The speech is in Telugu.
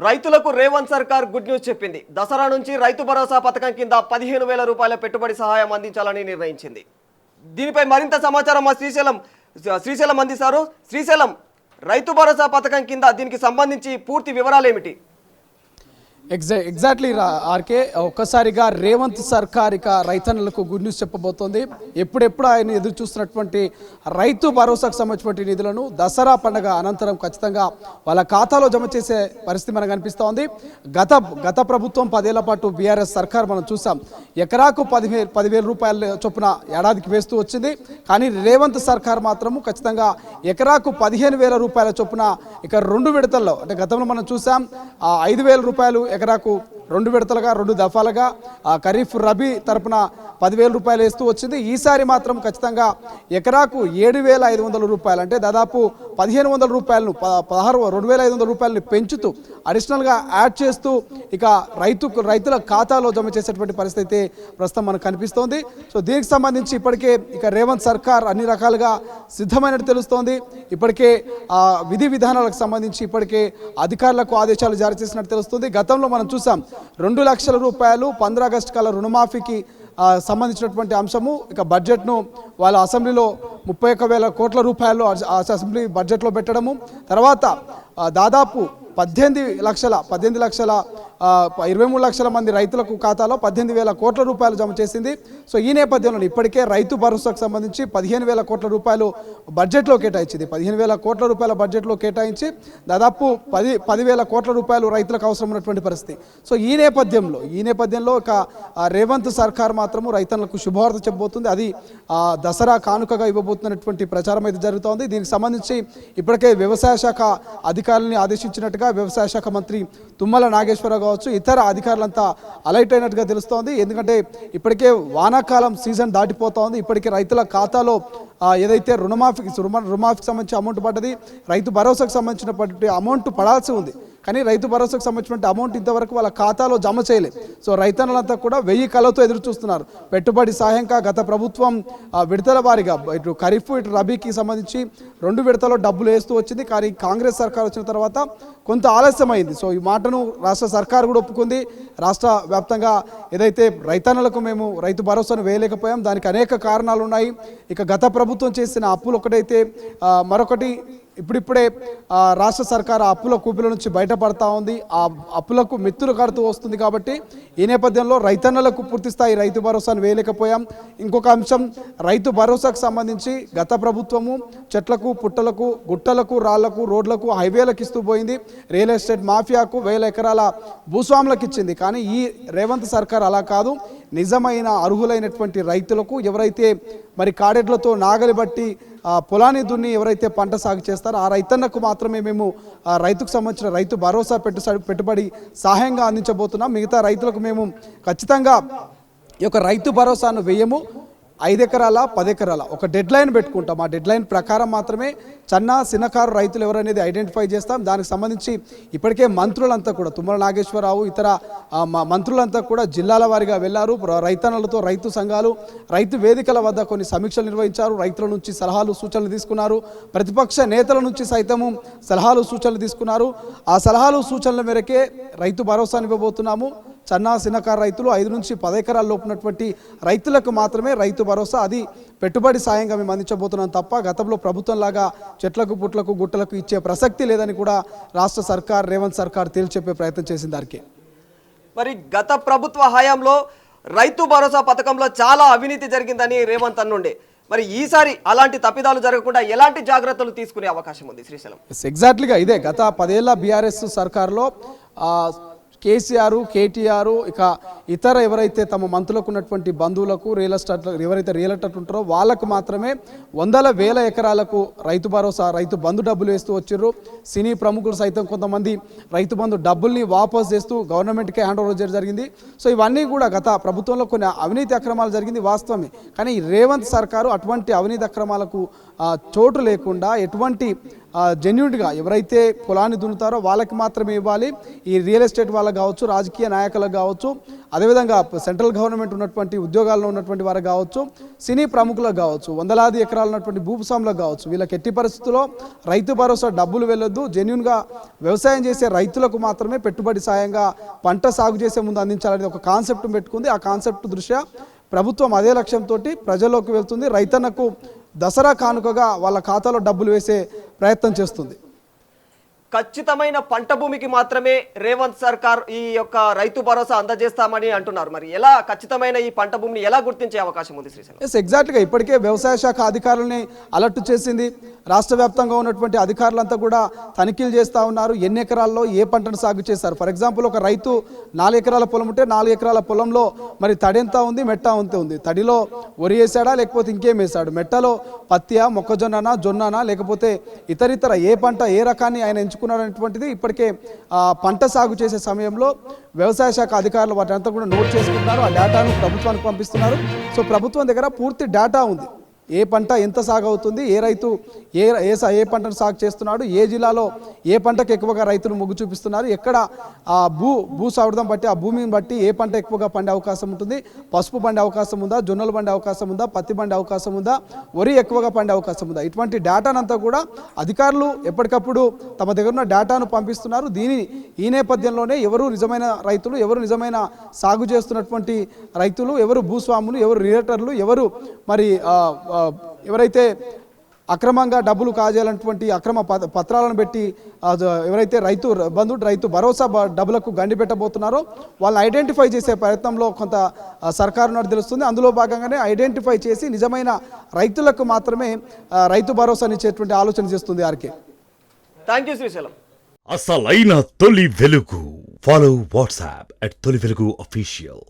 రైతులకు రేవంత్ సర్కార్ గుడ్ న్యూస్ చెప్పింది. దసరా నుంచి రైతు భరోసా పథకం కింద 15,000 రూపాయల పెట్టుబడి సహాయం అందించాలని నిర్ణయించింది. దీనిపై మరింత సమాచారం మా శ్రీశైలం అందిస్తారు. శ్రీశైలం, రైతు భరోసా పథకం కింద దీనికి సంబంధించి పూర్తి వివరాలు ఏమిటి? ఎగ్జాక్ట్లీ ఆర్కే, ఒక్కసారిగా రేవంత్ సర్కార్ ఇక రైతన్నలకు గుడ్ న్యూస్ చెప్పబోతోంది. ఎప్పుడెప్పుడు ఆయన ఎదురు చూస్తున్నటువంటి రైతు భరోసాకు సంబంధించినటువంటి నిధులను దసరా పండుగ అనంతరం ఖచ్చితంగా వాళ్ళ ఖాతాలో జమ చేసే పరిస్థితి మనకు కనిపిస్తోంది. గత ప్రభుత్వం 10 ఏళ్ల పాటు బీఆర్ఎస్ సర్కార్ మనం చూసాం, ఎకరాకు 10,000 రూపాయల చొప్పున ఏడాదికి వేస్తూ వచ్చింది. కానీ రేవంత్ సర్కార్ మాత్రము ఖచ్చితంగా ఎకరాకు 15,000 రూపాయల చొప్పున ఇక 2 విడతల్లో, అంటే గతంలో మనం చూసాం 5,000 రూపాయలు ఎకరాకు 2 విడతలుగా 2 దఫాలుగా ఖరీఫ్ రబీ తరపున 10,000 రూపాయలు వేస్తూ వచ్చింది. ఈసారి మాత్రం ఖచ్చితంగా ఎకరాకు 7,500 రూపాయలు, అంటే దాదాపు 1,500 రూపాయలను 2,500 రూపాయలని పెంచుతూ అడిషనల్గా యాడ్ చేస్తూ ఇక రైతుల ఖాతాలో జమ చేసేటువంటి పరిస్థితి ప్రస్తుతం మనకు కనిపిస్తోంది. సో దీనికి సంబంధించి ఇప్పటికే ఇక రేవంత్ సర్కార్ అన్ని రకాలుగా సిద్ధమైనట్టు తెలుస్తోంది. ఇప్పటికే విధి విధానాలకు సంబంధించి ఇప్పటికే అధికారులకు ఆదేశాలు జారీ చేసినట్టు తెలుస్తుంది. గతంలో మనం చూసాం 2 లక్షల రూపాయలు 15 ఆగస్టు కల్లా రుణమాఫీకి సంబంధించినటువంటి అంశము ఇక బడ్జెట్ను వాళ్ళ అసెంబ్లీలో 31,000 కోట్ల రూపాయలు అసెంబ్లీ బడ్జెట్లో పెట్టడము, తర్వాత దాదాపు 18 లక్షల 23 లక్షల మంది రైతులకు ఖాతాలో 18,000 కోట్ల రూపాయలు జమ చేసింది. సో ఈ నేపథ్యంలో ఇప్పటికే రైతు భరోసాకు సంబంధించి 15,000 కోట్ల రూపాయలు బడ్జెట్లో కేటాయించింది. 15,000 కోట్ల రూపాయల బడ్జెట్లో కేటాయించి దాదాపు 10,000 కోట్ల రూపాయలు రైతులకు అవసరం ఉన్నటువంటి పరిస్థితి. సో ఈ నేపథ్యంలో ఇక రేవంత్ సర్కార్ మాత్రము రైతన్నలకు శుభవార్త చెప్పబోతుంది. అది దసరా కానుకగా ఇవ్వబోతున్నటువంటి ప్రచారం అయితే జరుగుతోంది. దీనికి సంబంధించి ఇప్పటికే వ్యవసాయ శాఖ అధికారులని ఆదేశించినట్టుగా వ్యవసాయ శాఖ మంత్రి తుమ్మల నాగేశ్వరరావు కావచ్చు, ఇతర అధికారులంతా అలర్ట్ అయినట్టుగా తెలుస్తోంది. ఎందుకంటే ఇప్పటికే వానాకాలం సీజన్ దాటిపోతోంది. ఇప్పటికే రైతుల ఖాతాలో ఏదైతే రుణమాఫీకి సంబంధించి అమౌంట్ పడ్డది, రైతు భరోసాకు సంబంధించినటువంటి అమౌంట్ పడాల్సి ఉంది. కానీ రైతు భరోసాకు సంబంధించిన అమౌంట్ ఇంతవరకు వాళ్ళ ఖాతాలో జమ చేయలేదు. సో రైతన్నులంతా కూడా 1000 కళ్ళతో ఎదురు చూస్తున్నారు. పెట్టుబడి సహాయంగా గత ప్రభుత్వం విడతల వారీగా ఇటు ఖరీఫ్ ఇటు రబీకి సంబంధించి 2 విడతలో డబ్బులు వేస్తూ వచ్చింది. కానీ కాంగ్రెస్ సర్కార్ వచ్చిన తర్వాత కొంత ఆలస్యమైంది. సో ఈ మాటను రాష్ట్ర సర్కార్ కూడా ఒప్పుకుంది. రాష్ట్ర వ్యాప్తంగా ఏదైతే రైతన్నులకు మేము రైతు భరోసాను వేయలేకపోయాం, దానికి అనేక కారణాలు ఉన్నాయి. ఇక గత ప్రభుత్వం చేసిన అప్పులు ఒకటైతే మరొకటి ఇప్పుడిప్పుడే రాష్ట్ర సర్కార్ అప్పుల కూపిల నుంచి బయటపడతా ఉంది. ఆ అప్పులకు మిత్తులు కడుతూ వస్తుంది. కాబట్టి ఈ నేపథ్యంలో రైతన్నలకు పూర్తిస్థాయి రైతు భరోసాను వేయలేకపోయాం. ఇంకొక అంశం, రైతు భరోసాకు సంబంధించి గత ప్రభుత్వము చెట్లకు పుట్టలకు గుట్టలకు రాళ్లకు రోడ్లకు హైవేలకు ఇస్తూ పోయింది. రియల్ ఎస్టేట్ మాఫియాకు 1000 ఎకరాల భూస్వాములకు ఇచ్చింది. కానీ ఈ రేవంత్ సర్కార్ అలా కాదు. నిజమైన అర్హులైనటువంటి రైతులకు, ఎవరైతే మరి కాడెడ్లతో నాగలి బట్టి పొలాన్ని దున్ని ఎవరైతే పంట సాగు చేస్తారో ఆ రైతన్నకు మాత్రమే మేము రైతుకు సంబంధించిన రైతు భరోసా పెట్టుబడి సహాయంగా అందించబోతున్నాం. మిగతా రైతులకు మేము ఖచ్చితంగా ఈ యొక్క రైతు భరోసాను వేయము. 5 ఎకరాల 10 ఎకరాల ఒక డెడ్ లైన్ పెట్టుకుంటాం. ఆ డెడ్ లైన్ ప్రకారం మాత్రమే చిన్నకారు రైతులు ఎవరనేది ఐడెంటిఫై చేస్తాం. దానికి సంబంధించి ఇప్పటికే మంత్రులంతా కూడా తుమ్మల నాగేశ్వరరావు ఇతర మంత్రులంతా కూడా జిల్లాల వారీగా వెళ్లారు. రైతన్నలతో రైతు సంఘాలు రైతు వేదికల వద్ద కొన్ని సమీక్షలు నిర్వహించారు. రైతుల నుంచి సలహాలు సూచనలు తీసుకున్నారు. ప్రతిపక్ష నేతల నుంచి సైతము సలహాలు సూచనలు తీసుకున్నారు. ఆ సలహాలు సూచనల మేరకే రైతు భరోసాను ఇవ్వబోతున్నాము. చిన్నకారు రైతులు 5 నుంచి 10 ఎకరాల లోపు ఉన్నటువంటి రైతులకు మాత్రమే రైతు భరోసా, అది పెట్టుబడి సాయంగా మేము అందించబోతున్నాం తప్ప గతంలో ప్రభుత్వం లాగా చెట్లకు పుట్లకు గుట్టలకు ఇచ్చే ప్రసక్తి లేదని కూడా రాష్ట్ర సర్కార్ రేవంత్ సర్కార్ తేల్చెప్పే ప్రయత్నం చేసింది. దానికి మరి గత ప్రభుత్వ హయాంలో రైతు భరోసా పథకంలో చాలా అవినీతి జరిగిందని రేవంత్ అన్నుండే, మరి ఈసారి అలాంటి తప్పిదాలు జరగకుండా ఎలాంటి జాగ్రత్తలు తీసుకునే అవకాశం ఉంది? శ్రీశైలం, ఎగ్జాక్ట్లీగా ఇదే గత 10 ఏళ్ల బీఆర్ఎస్ సర్కార్లో కేసీఆర్, కేటీఆర్ ఇక ఇతర ఎవరైతే తమ మంత్రులకు ఉన్నటువంటి బంధువులకు ఎవరైతే రియల్ ఎస్టేట్ ఉంటారో వాళ్ళకు మాత్రమే 100,000 ఎకరాలకు రైతు భరోసా రైతు బంధు డబ్బులు వేస్తూ వచ్చారు. సినీ ప్రముఖులు సైతం కొంతమంది రైతు బంధు డబ్బుల్ని వాపస్ చేస్తూ గవర్నమెంట్కే హ్యాండ్ ఓవర్ చేయడం జరిగింది. సో ఇవన్నీ కూడా గత ప్రభుత్వంలో కొన్ని అవినీతి అక్రమాలు జరిగింది వాస్తవమే. కానీ రేవంత్ సర్కారు అటువంటి అవినీతి అక్రమాలకు చోటు లేకుండా ఎటువంటి జెన్యూన్గా ఎవరైతే పొలాన్ని దున్నుతారో వాళ్ళకి మాత్రమే ఇవ్వాలి. ఈ రియల్ ఎస్టేట్ వాళ్ళకి వాళ్ళకు కావచ్చు, రాజకీయ నాయకులకు కావచ్చు, అదేవిధంగా సెంట్రల్ గవర్నమెంట్ ఉన్నటువంటి ఉద్యోగాల్లో ఉన్నటువంటి వారికి కావచ్చు, సినీ ప్రముఖులకు కావచ్చు, వందలాది ఎకరాలు ఉన్నటువంటి భూస్వాములకు కావచ్చు, వీళ్ళకి ఎట్టి పరిస్థితుల్లో రైతు భరోసా డబ్బులు వెళ్ళొద్దు. జెన్యున్గా వ్యవసాయం చేసే రైతులకు మాత్రమే పెట్టుబడి సాయంగా పంట సాగు చేసే ముందు అందించాలనేది ఒక కాన్సెప్ట్ పెట్టుకుంది. ఆ కాన్సెప్ట్ దృష్ట్యా ప్రభుత్వం అదే లక్ష్యంతో ప్రజల్లోకి వెళ్తుంది. రైతన్నకు దసరా కానుకగా వాళ్ళ ఖాతాలో డబ్బులు వేసే ప్రయత్నం చేస్తుంది. ఖచ్చితమైన పంట భూమికి మాత్రమే రేవంత్ సర్కార్ ఈ యొక్క రైతు భరోసా అందజేస్తామని అంటున్నారు. మరి ఎలా ఖచ్చితమైన ఈ పంట భూమిని ఎలా గుర్తించే అవకాశం ఉంది శ్రీశైలం? ఎగ్జాక్ట్గా ఇప్పటికే వ్యవసాయ శాఖ అధికారులని అలర్ట్ చేసింది. రాష్ట్ర వ్యాప్తంగా ఉన్నటువంటి అధికారులంతా కూడా తనిఖీలు చేస్తూ ఉన్నారు. ఎన్ని ఎకరాల్లో ఏ పంటను సాగు చేశారు. ఫర్ ఎగ్జాంపుల్ ఒక రైతు 4 ఎకరాల పొలం ఉంటే 4 ఎకరాల పొలంలో మరి తడి ఎంత ఉంది, మెట్ట ఎంత ఉంది, తడిలో వరి వేసాడా లేకపోతే ఇంకేం వేసాడు, మెట్టలో పత్తియా, మొక్కజొన్ననా, జొన్ననా, లేకపోతే ఇతరితర ఏ పంట ఏ రకాన్ని ఆయన ఎంచుకున్నారనేటువంటిది ఇప్పటికే పంట సాగు చేసే సమయంలో వ్యవసాయ శాఖ అధికారులు వాటినంతా కూడా నోట్ చేసుకుంటున్నారు. ఆ డేటాను ప్రభుత్వానికి పంపిస్తున్నారు. సో ప్రభుత్వం దగ్గర పూర్తి డేటా ఉంది. ఏ పంట ఎంత సాగు అవుతుంది, ఏ రైతు ఏ పంటను సాగు చేస్తున్నాడు, ఏ జిల్లాలో ఏ పంటకు ఎక్కువగా రైతులు మొగ్గు చూపిస్తున్నారు, ఎక్కడ ఆ భూ సౌహృదం బట్టి ఆ భూమిని బట్టి ఏ పంట ఎక్కువగా పండే అవకాశం ఉంటుంది, పసుపు పండే అవకాశం ఉందా, జొన్నలు పండే అవకాశం ఉందా, పత్తి పండే అవకాశం ఉందా, వరి ఎక్కువగా పండే అవకాశం ఉందా, ఇటువంటి డేటానంతా కూడా అధికారులు ఎప్పటికప్పుడు తమ దగ్గర ఉన్న డేటాను పంపిస్తున్నారు. ఈ నేపథ్యంలోనే ఎవరు నిజమైన రైతులు, ఎవరు నిజమైన సాగు చేస్తున్నటువంటి రైతులు, ఎవరు భూస్వాములు, ఎవరు రియల్టర్లు, ఎవరు మరి ఎవరైతే అక్రమంగా డబ్బులు కాజేయాలన్నటువంటి అక్రమ పత్రాలను పెట్టి ఎవరైతే రైతు భరోసా డబ్బులకు గండి పెట్టబోతున్నారో వాళ్ళని ఐడెంటిఫై చేసే ప్రయత్నంలో కొంత సర్కారు ఉన్నట్టు తెలుస్తుంది. అందులో భాగంగానే ఐడెంటిఫై చేసి నిజమైన రైతులకు మాత్రమే రైతు భరోసానిచ్చేటువంటి ఆలోచన చేస్తుంది ఆర్కే. Thank you Srisailam. అసలైన తొలి వెలుగు. ఫాలో వాట్సాప్ @తొలి వెలుగు అఫీషియల్.